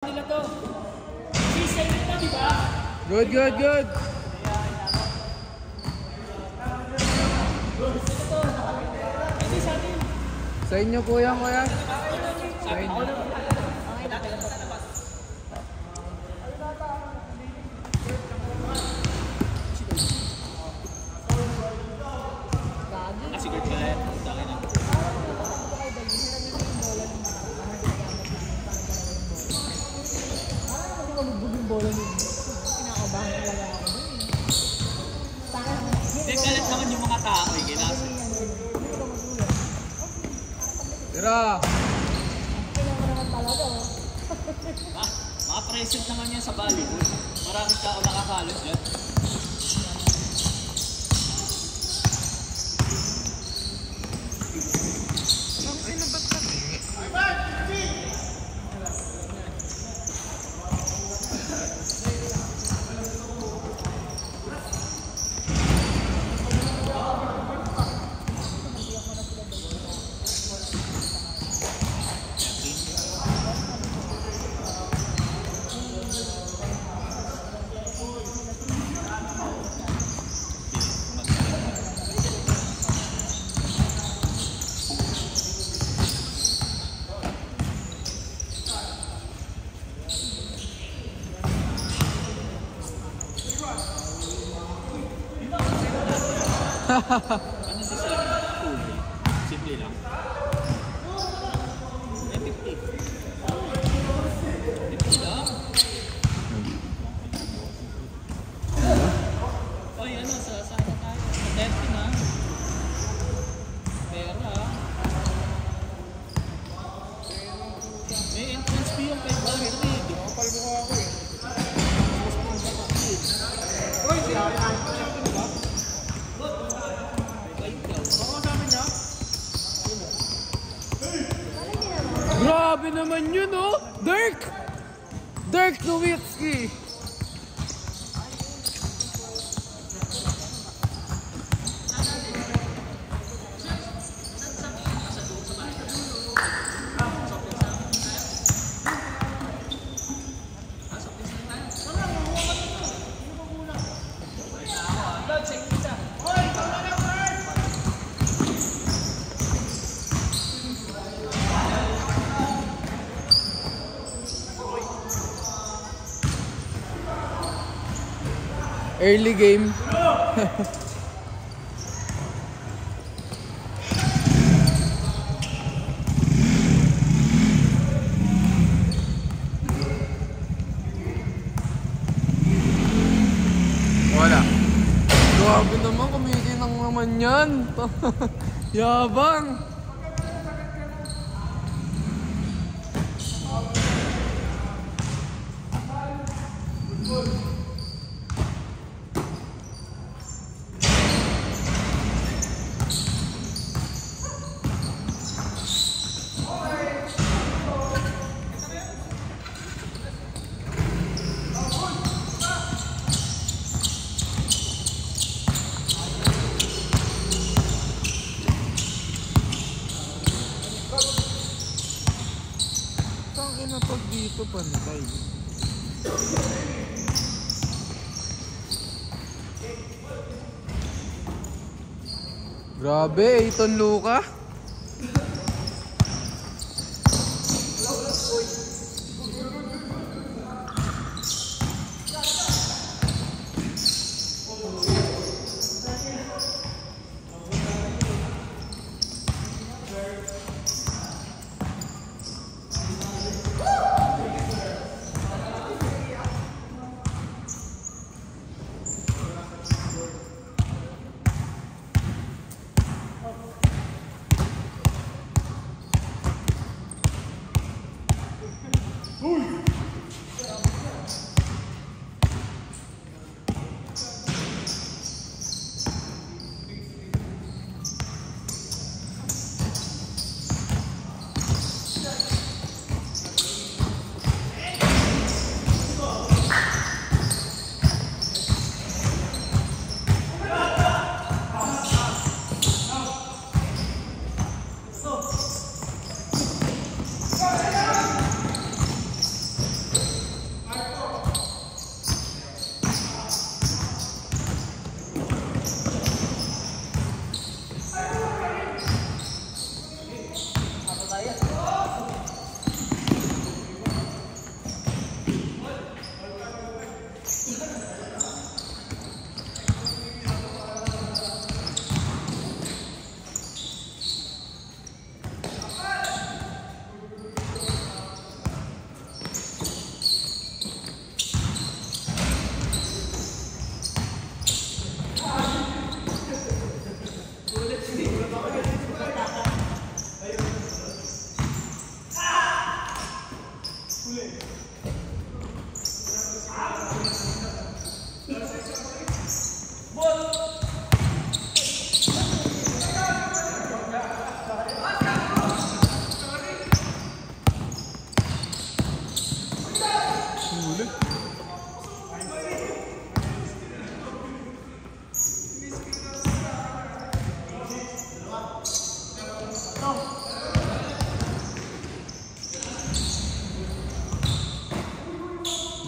nila to. Sisay nila, di ba? Good, good, good. Sa inyo kuya, kuya. Sa inyo. Sigurd ka yan. Daki na. Hindi, kalat naman yung mga tao eh. Ginasa. Tira! Mga present naman yan sa volleyball. Maraming tao nakakalos dyan. Ano si Sir? Cool. Simple lang. 50. 50 lang. Oy, ano, saan na tayo? 30 na. Pera. May entrance fee yung kay Barry. Kapal mo ako eh. Oy, Grabe naman yun, oh! Dirk! Dirk Nowitzki! Early game. Wala. Grabe naman, kumikinang naman yan. Yabang. Pag dito pantay. Grabe, Ethan Luka.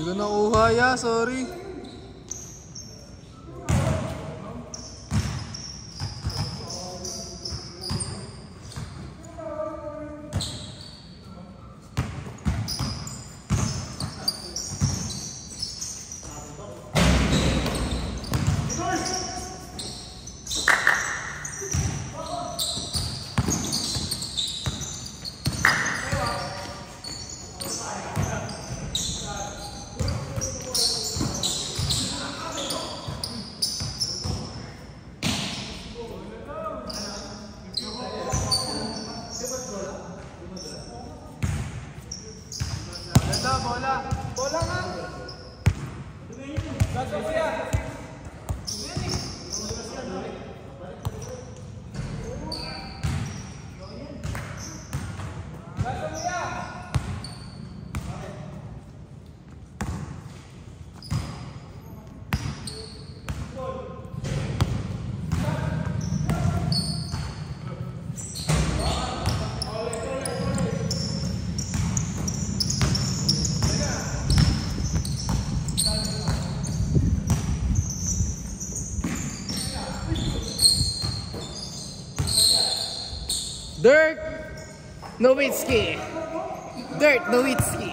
Hindi ko nakuha ya, sorry. Dirk Nowitzki. Dirk Nowitzki.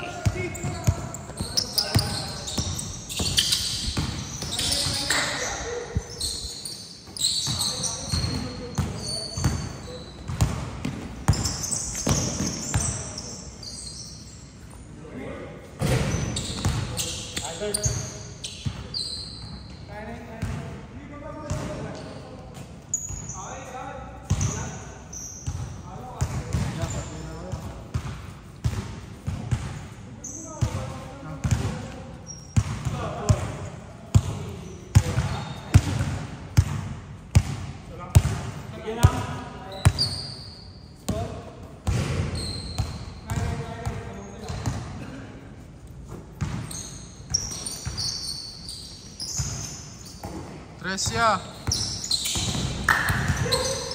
Tresya.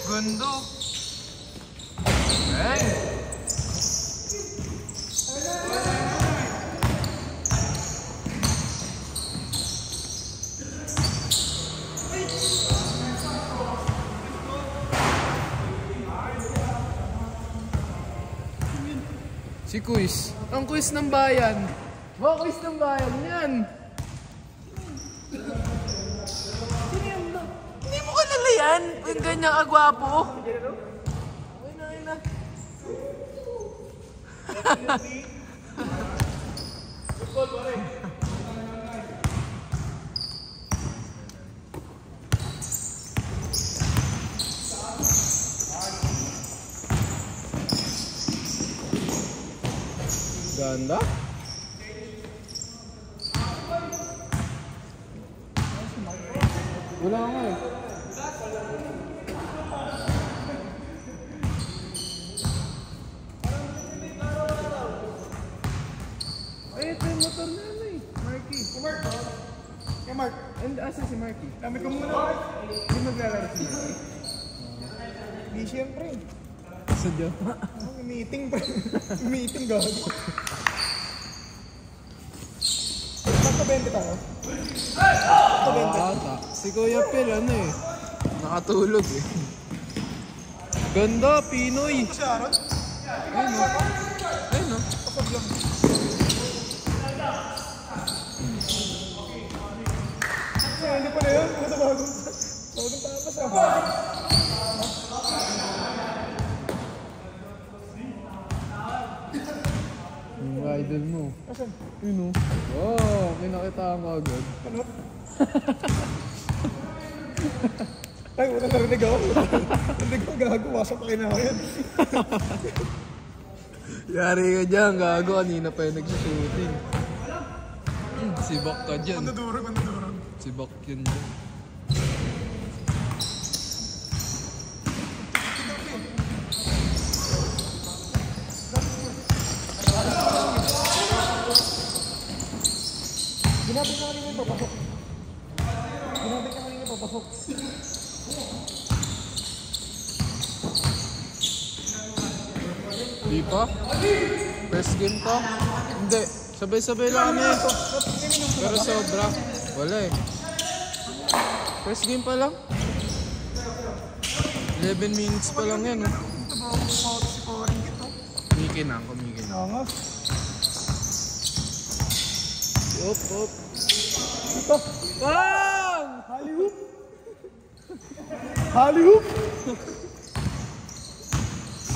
Gundo. Bang. Si Quiz. Ang quiz ng bayan. Quiz ng bayan yan. Hindi mo kalala yan. Yung ganyang agwapo. Ay na. Ganda. Wala nga eh. Ay, ito yung motor na ano eh. Marky. Mark. Kaya Mark. Asa si Marky? Dami ko muna Mark. Hindi maglalaro si Marky. Hindi siyempre. Sadya. Meeting pa. Meeting gawin. Magka-20 tayo. Si Kuya Phil ano eh. Nakatulog eh. Ganda, Pinoy. Si Aaron? Ayun o. Ayun o. Kapag lang. Hindi pa na yun. Bagong tapas ako. Yung idol mo. Asan? Yun o. Wow, kinakita mo agad. Ano? Ay, wala narinig ako. Narinig ako gago. Wasap pa kayo na ako yan. Yari ka dyan, gago. Kanina pa yung nagsushooting. Sibak ka dyan. Mandudurog. Sibak yun dyan. Ginapit na kanina yung papasok. Di pa? First game to? Hindi. Sabay-sabay lang kami. Pero sobra. Wala eh. First game pa lang. 11 minutes pa lang yan. Kumiki na. Angas. Up. Ito. Bang! Hollywood.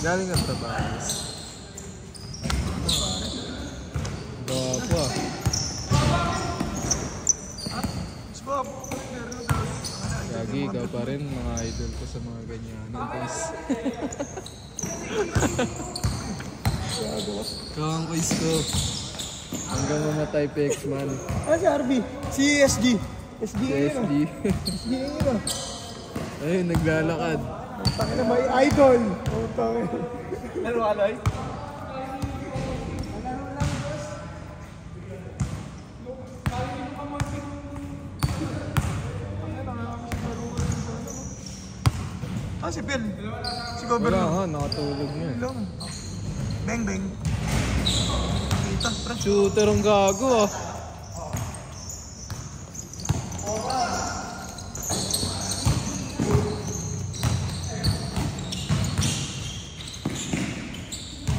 Galing ang Tabares. Gapa. Gagi, ikaw pa rin mga idol ko sa mga ganyan. Guys. Kawang quiz ko. Hanggang mamatay pa X-Man. Si RB? Si SG. SG PSG. SG yun. Ayun, naglalakad. Tangin na may idol. Laro ka, Loy? Si Bill. Si Wala Governor. nga, nakatulog niya. Bang. Kita, pre. Shooter ang gago ah.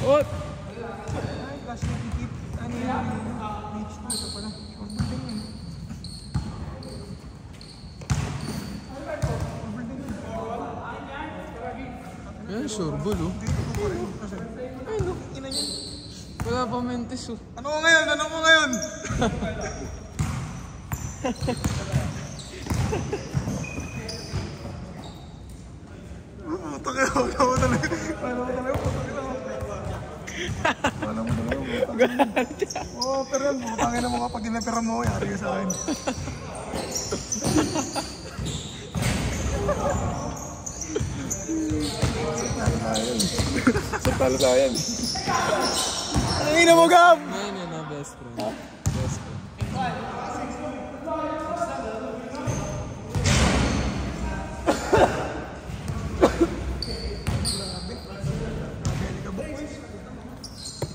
What? Ay, kasi nakikip. Ano yun? Beach na ito pala. Yan, surbol oh. Ay, no. Ina niyan. Wala pa mentes oh. Ano mo ngayon? Puto kayo. Wala mo talaga. Oo, pero yan. Putangin na mo kapag ginapira mo. Yari ka sa akin. Talo tayo yan. Ang ina mo, Gab! Ngayon yun ang best friend. Best friend.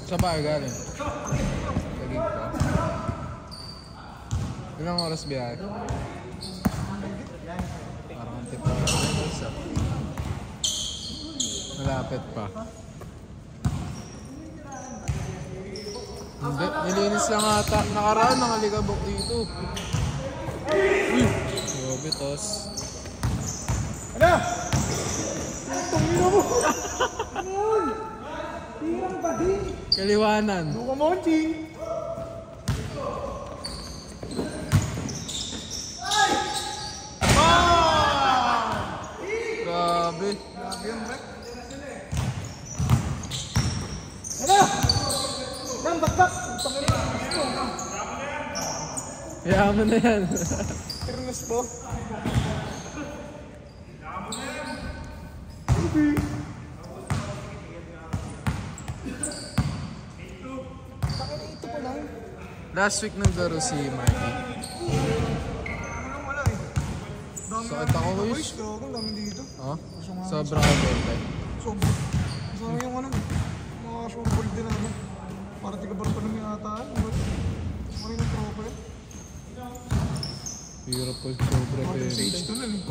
Sa bahay galing? Kagig pa. Ilang oras biyahe? Parang antipa. Malapit pa. Hindi, nilinis lang ata. Nakaraan ng alikabok dito. Uy! Grabe, tos. Ano? Itong ino mo! Ano yun? Tirang badi! Kaliwanan. Luka Monchi! Grabe. Grabe yun, Brek. Ano? Nang bakbak! Yaman na yan. Ernest po. Ito pa lang. Last week naglaro si Mikey. Wala eh. Sakit ako, guys. Ang dami dito. Oh? Sobrang kabente. Sobrang. Masama yung ano. Mga shortball din namin. Para tigabar pa namin ataan. Marin ang tropa eh. Hirap po sobra Stage bente. 2 lang eh.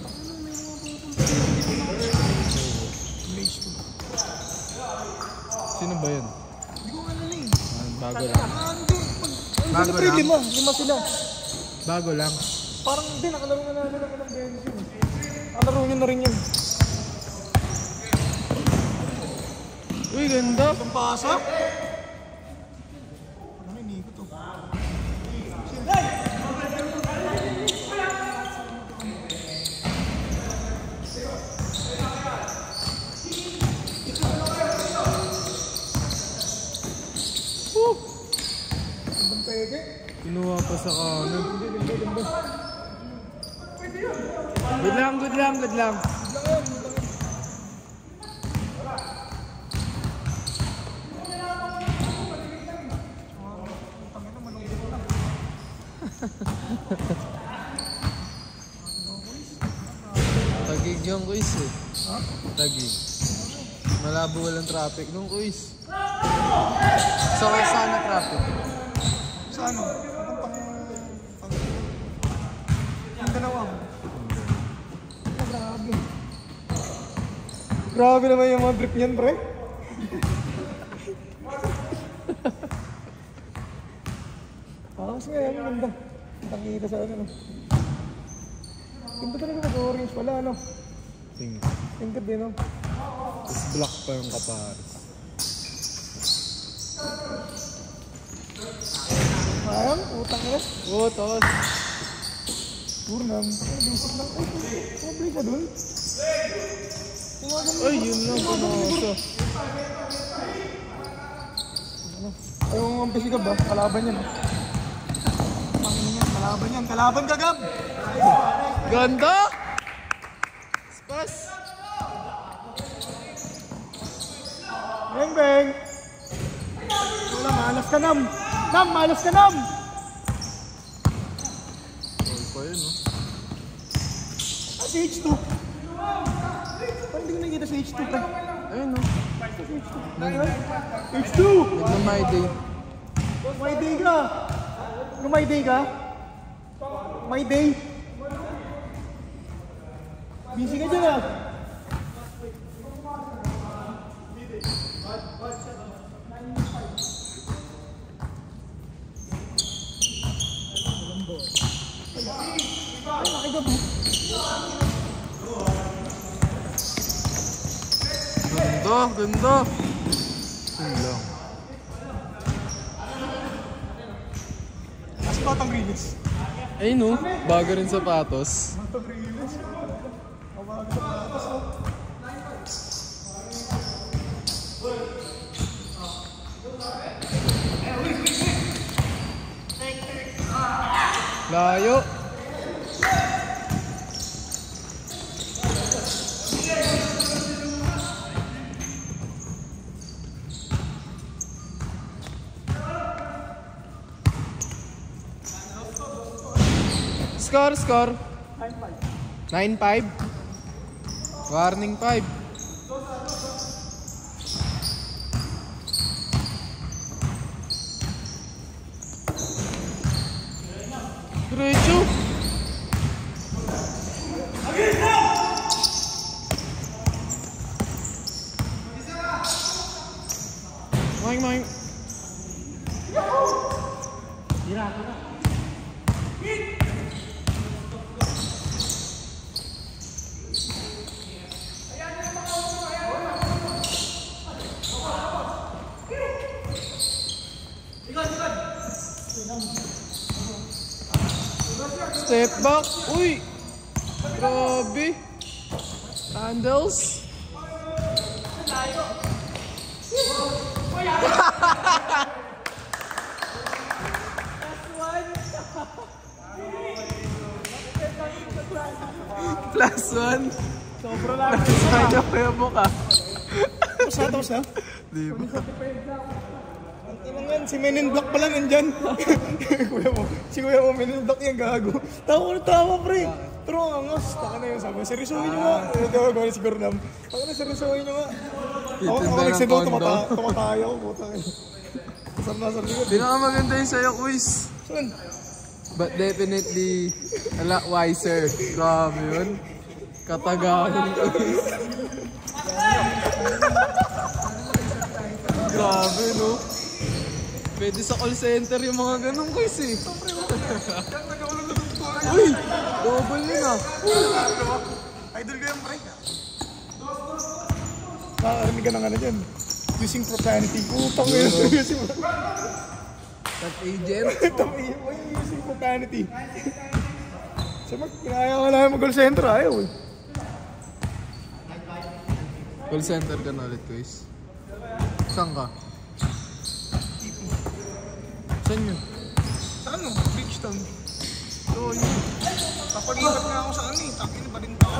Stage 2. Sino ba yun? Hindi ko alala eh. Bago lang. Hindi. Bago Siyempre, lang? lima sila. Bago lang. Parang hindi, nakalaro na namin ng ilang beses yun. Nakalaro nyo na rin yun. Uy, ganda. Itong pasok. Ano hindi ko to? Ibang peke. Kinuha pa sa kanan. Good lang, good lang, good lang. Tagig yung quiz eh. Tagig. Malabo walang traffic nung quiz. So, sana traffic? Sa ano? Ang dalawang. Grabe. Grabe naman yung mga drip niyan, pre. Mas ngayon, ganda. Nakikita sa ano. Ganda talaga mag-orange pala, ano? Tingkad din, no? Tapos black pa yung kapares. Ayang, utang na. Oo, tos. Purnam. Ay, basic lang. Ay, kumabay ka dun? Ay, yun lang punoso. Ayaw mo ang basic ba? Kalaban yan, Kalaban yan. Kalaban ka, Gab! Ganda! Spas! Beng, beng! Wala, malas ka, Nam! Nam, malas ka, Nam! All pa yun, no? Ah, si H2! Parang hindi ko nakikita si H2, pre. Ayun, no? H2! Nagmamay day. May day ka! Ano may day ka? May day? Busy ka dyan, ah! Ganda, ganda. Yun lang. Mas batang rilis. Ayun, no? Bago rin sapatos. Batang rilis. Kawaga sa patas, oh. Layo. Score. 9-5. Warning 5. Diretso. Maing. Step back. Uy! Grabe. Handles. +1. Sobra lang. Sa'yo kaya mo ka. Tapos ha? Di ba? Ang si Men in Black pala nandyan. Si kuya mo, Men in Black yung gago. Tawa pre. Pero ang angas, taka na yun sabi. Seryosohin nyo nga. Tawag ko na si Gordam. Taka na seryosohin nyo nga. Ako nagsidaw, tumatayo ko. Saan na sa likod. Pinakamaganda yung sa'yo, quiz. Saan? But definitely a lot wiser. Grabe yun. Katagalan quiz. Grabe, no? Pwede sa call center yung mga ganong quiz eh. Uy! Double yun ah. Idol ko yung pre. Nakakarinig ka ng ano dyan. Using profanity. Putang yun. That agent. Using profanity. Sabi, kinaya ko lang mag-call center. Ayaw eh. Call center ka na ulit, quiz. Saan ka? Saan yun? Bridgestone. So, yun. Napag-ipat nga ako sa ano eh. Takin, Balintawak.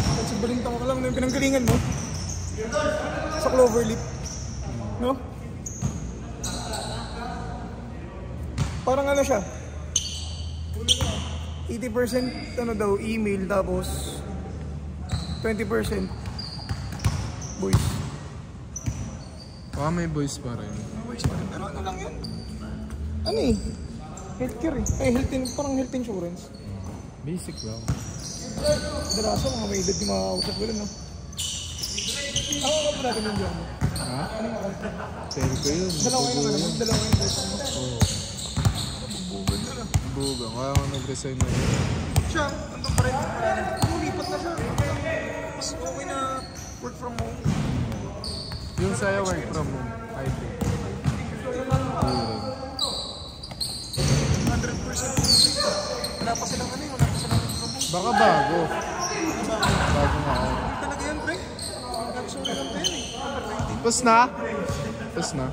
At sa Balintawak ka lang na yung pinanggalingan mo. Sa Cloverleaf. No? Parang ano siya. 80% ano daw, email, tapos 20% voice. Baka may voice pa rin. Voice pa rin, pero ano lang yun? Ano eh? Healthcare eh. Ay, parang health insurance. Basic lang. Dalaso, mga may edad yung makakausap ko rin, no? Ako ka pa natin yung job mo. Ha? Anong account mo? Tell ko yun. Dalawa kayo naman naman, dalawa yung person mo. Oo. Bubugan na lang. Bugang. Kaya nga nag-resign na yun. Siya, nandun pa rin. Lumipat na siya. Mas okay na work from home. Yung sa'yo work from home. Hybrid. Hybrid. 100% wala pa silang ano eh, wala pa silang work from home. Baka bago. Bago nga ako. Talaga yan, pre. Luxury lang tayo eh. Tapos na?